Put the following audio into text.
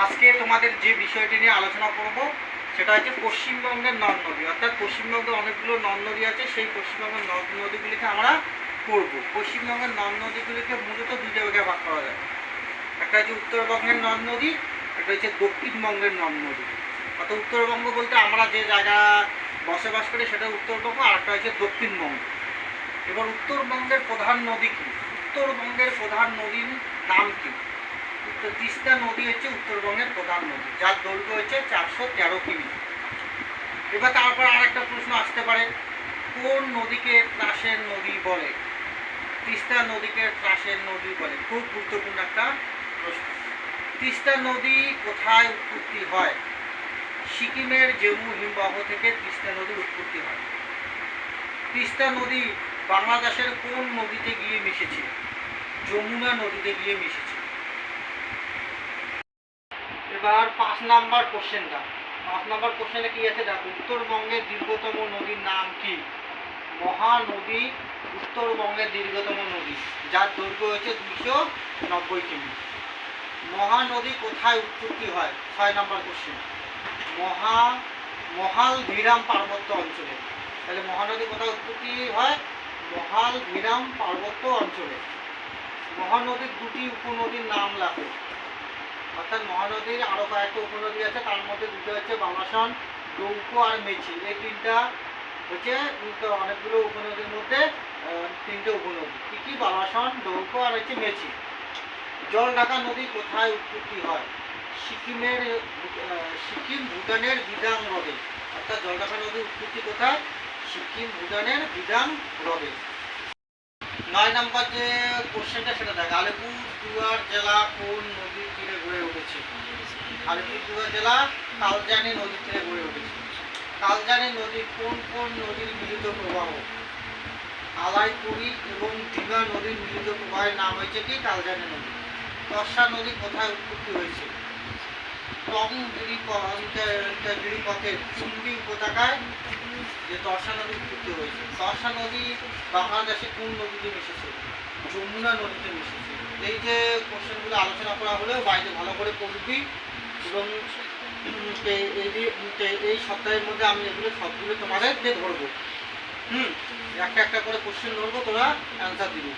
আজকে তোমাদের যে বিষয়টি নিয়ে আলোচনা করব সেটা হচ্ছে পশ্চিমবঙ্গের নদ নদী, অর্থাৎ পশ্চিমবঙ্গে অনেকগুলো নদ নদী আছে, সেই পশ্চিমবঙ্গের নদ নদীগুলিকে আমরা পড়ব। পশ্চিমবঙ্গের নদ নদীগুলিকে মূলত দুটো ভাগে ভাগ করা যায়। একটা হচ্ছে উত্তরবঙ্গের নদ নদী, একটা হচ্ছে দক্ষিণবঙ্গের নদ নদী। অর্থাৎ উত্তরবঙ্গ বলতে আমরা যে জায়গা বসবাস করি সেটা উত্তরবঙ্গ, আর একটা হচ্ছে দক্ষিণবঙ্গ। এবার উত্তরবঙ্গের প্রধান নদী কী? উত্তরবঙ্গের প্রধান নদীর নাম কী? তিস্তা নদী হচ্ছে উত্তরবঙ্গের প্রধান নদী, যার দৈর্ঘ্য হচ্ছে 413 কিমি। এবার তারপর আর একটা প্রশ্ন আসতে পারে, কোন নদীকে ত্রাসের নদী বলে? তিস্তা নদীকে ত্রাসের নদী বলে। খুব গুরুত্বপূর্ণ একটা প্রশ্ন। তিস্তা নদী কোথায় উৎপত্তি হয়? সিকিমের জেমু হিমবাহ থেকে তিস্তা নদীর উৎপত্তি হয়। তিস্তা নদী বাংলাদেশের কোন নদীতে গিয়ে মিশেছে? যমুনা নদীতে গিয়ে মিশেছে। এবার 5 নাম্বার কোশ্চেনটা। 5 নাম্বার কোশ্চেনে কি আছে দেখো, উত্তরবঙ্গের দীর্ঘতম নদীর নাম কি? মহানদী উত্তরবঙ্গের দীর্ঘতম নদী, যার দৈর্ঘ্য হচ্ছে 290 কিমি। মহানদী কোথায় উৎপত্তি হয়? 6 নাম্বার কোশ্চেন। মহালভিরাম পার্বত্য অঞ্চলে। তাহলে মহানদী কোথায় উৎপত্তি হয়? মহালভিরাম পার্বত্য অঞ্চলে। মহানদীর দুটি উপনদীর নাম লেখো। অর্থাৎ মহানদীর আরও কয়েকটা উপনদী আছে, তার মধ্যে দুটো হচ্ছে বালাসন, ডৌকো আর মেচি। এই তিনটা হচ্ছে অনেকগুলো উপনদীর মধ্যে তিনটে উপনদী। কী কী? বালাসন, ডৌকো আর হচ্ছে মেচি। জলঢাকা নদী কোথায় উৎপত্তি হয়? সিকিম ভুটানের বিদাং হ্রদে। অর্থাৎ জলঢাকা নদীর উৎপত্তি কোথায়? সিকিম ভুটানের বিদাং হ্রদে। 9 নাম্বার যে কোশ্চেনটা সেটা দেখ, আলিপুরদুয়ার জেলা কোন নদীর তীরে গড়ে উঠেছে? আলিপুরদুয়ার জেলা কালজানি নদীর তীরে গড়ে উঠেছে। কালজানি নদী কোন কোন নদীর মিলিত প্রবাহ? আলাইপুরি এবং দীঘা নদীর মিলিত প্রবাহের নাম হয়েছে কি? কালজানি নদী। তর্ষা নদী কোথায় উৎপত্তি হয়েছে? গিরিপথের চুম্বি উপত্যকায় যে তর্ষা নদী উৎপত্তি হয়েছে। তর্ষা নদী বাংলাদেশে কোন নদীতে মিশেছে? যমুনা নদীতে মিশেছে। এই যে কোশ্চেনগুলো আলোচনা করা হলেও বাইরে ভালো করে পড়বি, এবং এই সপ্তাহের মধ্যে আমি এগুলো সবগুলো তোমাদের ধরবো। একটা একটা করে কোশ্চেন ধরবো, তোরা অ্যান্সার দিবি।